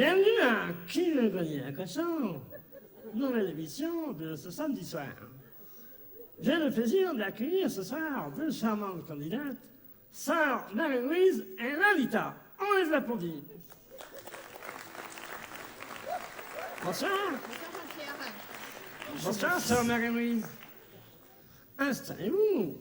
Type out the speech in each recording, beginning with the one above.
Bienvenue à Qui veut gagner un cochon? Nouvelle émission de ce samedi soir. J'ai le plaisir d'accueillir ce soir deux charmantes candidates, Sœur Marie-Louise et Lalita. On les applaudit. Bonsoir. Bonsoir, Sœur Marie-Louise. Installez-vous.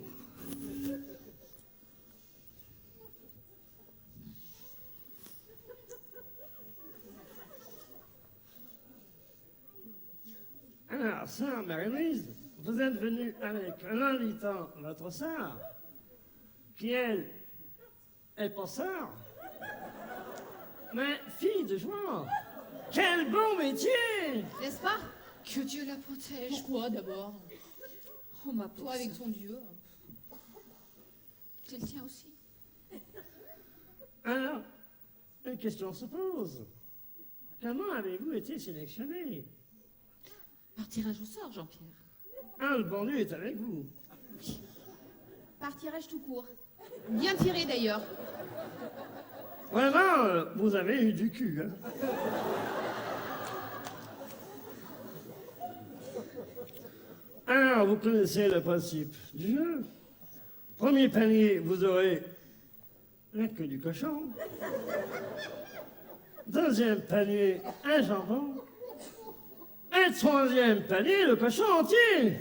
Alors, Sœur Marie-Louise, vous êtes venue avec Lalita, votre sœur, qui, elle, est pas sœur, mais fille de joie. Quel beau métier! N'est-ce pas? Que Dieu la protège. Pourquoi d'abord? Oh ma pauvre Toi avec sœur. ton Dieu. C'est le tien aussi. Alors, une question se pose. Comment avez-vous été sélectionné? Par tirage au sort, Jean-Pierre. Ah, le bon Dieu est avec vous. Par tirage tout court. Bien tiré d'ailleurs. Vraiment, vous avez eu du cul, hein? Alors, vous connaissez le principe du jeu. Premier panier, vous aurez la queue du cochon. Deuxième panier, un jambon. Et troisième panier, le cochon entier.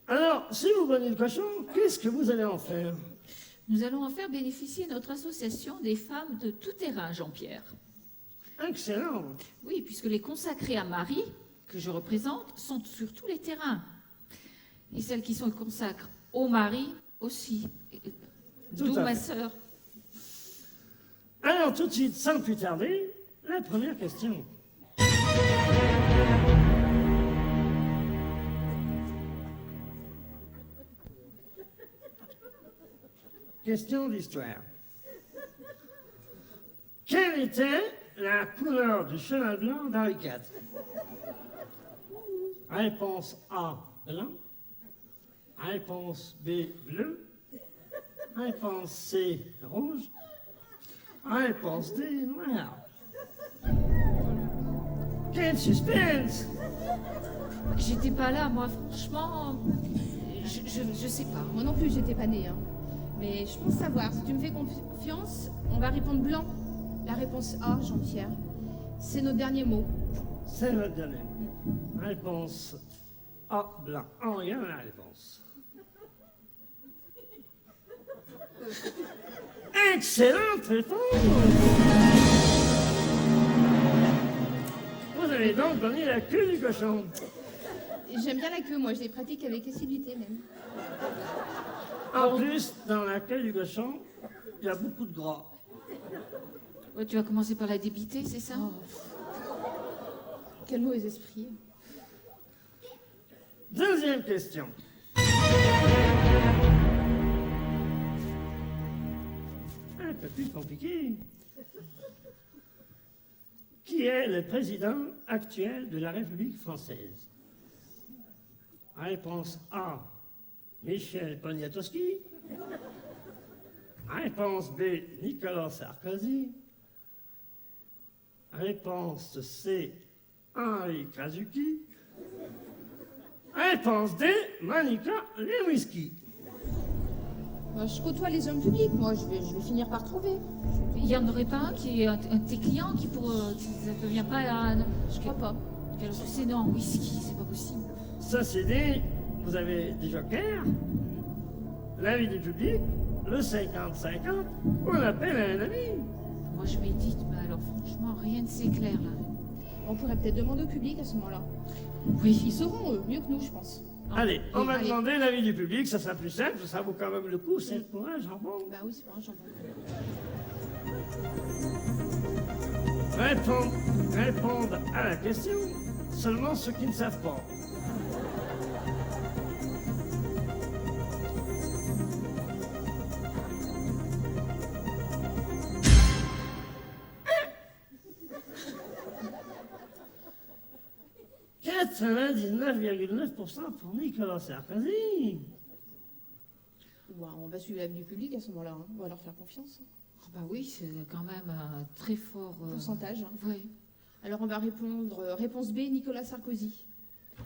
Alors, si vous gagnez le cochon, qu'est-ce que vous allez en faire? Nous allons en faire bénéficier notre association des femmes de tout terrain, Jean-Pierre. Excellent. Oui, puisque les consacrées à Marie, que je représente, sont sur tous les terrains. Et celles qui sont consacrées au mari aussi. D'où à ma fait. sœur. Alors, tout de suite, sans plus tarder, la première question. Question d'histoire. Quelle était la couleur du cheval blanc d'Henri IV? Réponse A, blanc. Réponse B, bleu. Réponse C, rouge. Réponse D, noir. Quel suspense! J'étais pas là, moi, franchement. Je sais pas. Moi non plus, j'étais pas née. Hein. Mais je pense savoir. Si tu me fais confiance, on va répondre blanc. La réponse A, Jean-Pierre. C'est nos derniers mots. C'est votre dernier. Réponse A, blanc. On regarde la réponse. Excellente réponse! Vous avez donc donné la queue du cochon. J'aime bien la queue, moi. Je les pratique avec assiduité même. En plus, dans la queue du cochon, il y a beaucoup de gras. Ouais, tu vas commencer par la débiter, c'est ça? Oh. Quel mauvais esprit. Deuxième question. Un peu plus compliqué. Qui est le président actuel de la République française? Réponse A, Michel Poniatowski. Réponse B, Nicolas Sarkozy. Réponse C, Henri Krasuki. Réponse D, Monica Lewinsky. Je côtoie les hommes publics, moi. Je vais finir par trouver. Il n'y en aurait pas un qui est un de tes clients qui ça ne devient pas un. Je crois pas. Alors je sais, non, whisky, c'est pas possible. Ceci dit, vous avez des jokers, l'avis du public, le 50-50, ou l'appel à un ami. Moi je médite, mais alors franchement, rien ne s'éclaire là. On pourrait peut-être demander au public à ce moment-là. Oui. Ils sauront, eux, mieux que nous, je pense. Allez, on va allez. demander l'avis du public, ça sera plus simple, ça vaut quand même le coup, c'est pour un jambon. Bah oui, c'est pas un jambon. Répondre à la question, seulement ceux qui ne savent pas. « 99,9% pour Nicolas Sarkozy. » Bah, on va suivre l'avis du public à ce moment-là. Hein. On va leur faire confiance. Bah oui, c'est quand même un très fort... Pourcentage. Hein. Oui. Alors on va répondre réponse B, Nicolas Sarkozy.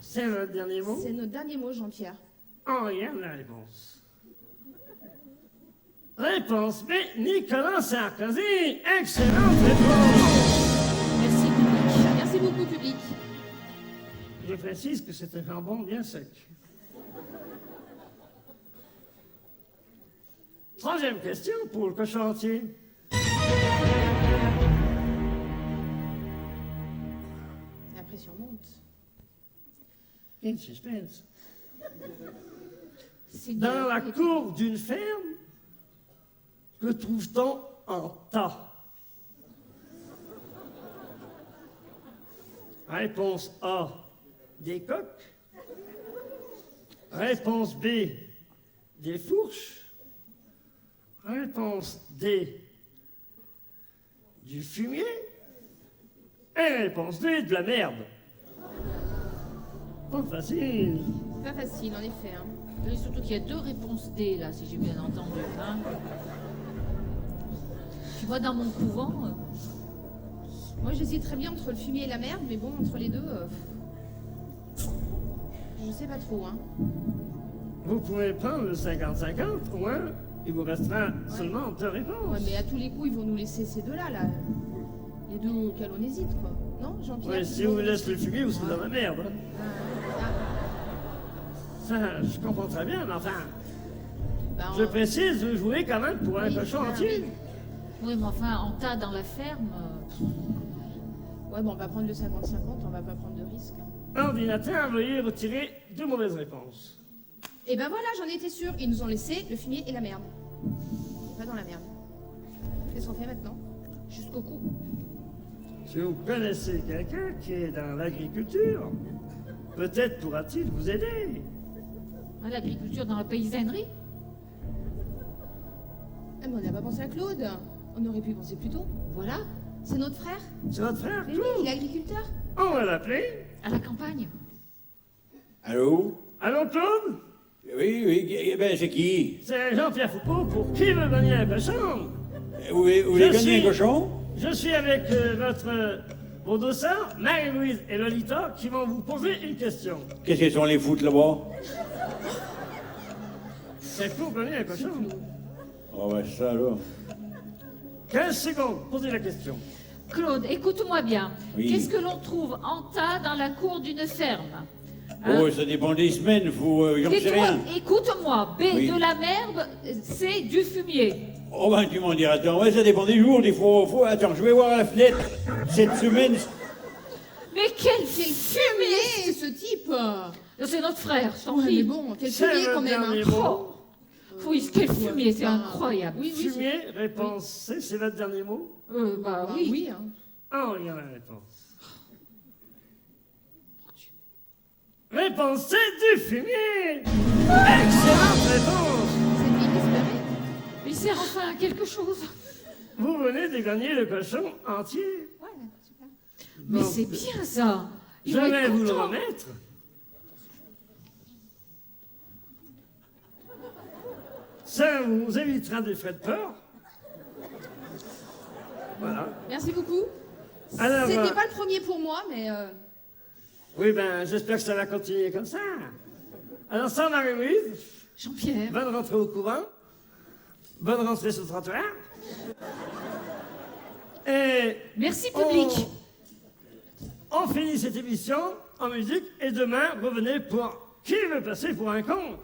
C'est votre dernier mot? C'est notre dernier mot, Jean-Pierre. On regarde la réponse. Réponse B, Nicolas Sarkozy. Excellente réponse. Merci, public. Merci beaucoup, public. Je précise que c'est un jambon bien sec. Troisième question pour le cochon entier. La pression monte. Quel suspense. C'est Dans la de- cour d'une ferme, que trouve-t-on en tas? Réponse A, des coques. Réponse B, des fourches. Réponse D, du fumier. Et réponse D, de la merde. Pas facile. Pas facile, en effet. Hein. Et surtout qu'il y a 2 réponses D, là, si j'ai bien entendu. Hein. Tu vois, dans mon couvent... Moi, j'hésite très bien entre le fumier et la merde, mais bon, entre les deux, je sais pas trop. Hein. Vous pouvez prendre le 50-50, au moins, il vous restera seulement 2 réponses. Ouais, mais à tous les coups, ils vont nous laisser ces deux-là, là. Les deux auxquels on hésite, quoi. Non, Jean-Pierre? Ouais, si vous laissez le fumier, vous serez dans la merde. Hein. Ça, Ça, je comprends très bien, mais enfin, bah, je précise, vous jouez quand même pour un Oui, cochon ah, entier. Oui, mais enfin, en tas dans la ferme... Ouais, bon, on va prendre le 50-50, on va pas prendre de risque. Ordinateur, veuillez retirer 2 mauvaises réponses. Et ben voilà, j'en étais sûre. Ils nous ont laissé le fumier et la merde. Pas dans la merde. Qu'est-ce qu'on fait maintenant? Jusqu'au cou. Si vous connaissez quelqu'un qui est dans l'agriculture, peut-être pourra-t-il vous aider. Ah, l'agriculture dans la paysannerie? Ah, mais on n'a pas pensé à Claude. On aurait pu y penser plus tôt. Voilà, C'est notre frère? C'est votre frère, Mais oui, Claude? il est agriculteur. On va l'appeler. à la campagne. Allô? Allô, Claude? Oui, oui, eh ben c'est qui? C'est Jean-Pierre Foucault pour Qui veut gagner un cochon? Vous voulez gagner suis- un cochon? Je suis avec vos deux sœurs, Marie-Louise et Lolita, qui vont vous poser une question. Qu'est-ce qu'ils sont les foutre là-bas? C'est pour gagner un cochon. Oh ben ça là. 15 secondes, posez la question. Claude, écoute-moi bien. Oui. Qu'est-ce que l'on trouve en tas dans la cour d'une ferme? Hein? Oh, ça dépend des semaines, j'en sais Tais-toi, rien. écoute-moi. B, Oui. de la merde, C, du fumier. Oh ben tu m'en diras, attends, ouais, ça dépend des jours, des fois, attends, je vais voir à la fenêtre. Cette semaine, Mais quel Quel fumier! fumier, ce type! C'est notre frère, je t'en Ouais, prie. mais bon, quel C'est fumier le quand même. Hein. dernier mot. Oh. Oui, quel fumier, c'est Bah, incroyable. Oui, oui. Fumier, réponse C, c'est votre dernier mot? Bah Bah, oui. oui. Hein. Ah, on regarde la réponse. Réponse C, du fumier. Excellente réponse. C'est bien espéré. Il sert enfin à quelque chose. Vous venez de gagner le cochon entier. Ouais, super. Mais Donc, c'est bien ça. Ils Je vont vais être vous le contents. remettre. Ça vous évitera des frais de port. Voilà. Merci beaucoup. Alors, C'était pas le premier pour moi, mais oui, ben, j'espère que ça va continuer comme ça. Alors, ça, Marie-Louise, Jean-Pierre. bonne rentrée au couvent. Bonne rentrée sur le trottoir. Et Merci, public. on finit cette émission en musique et demain, revenez pour Qui veut passer pour un con?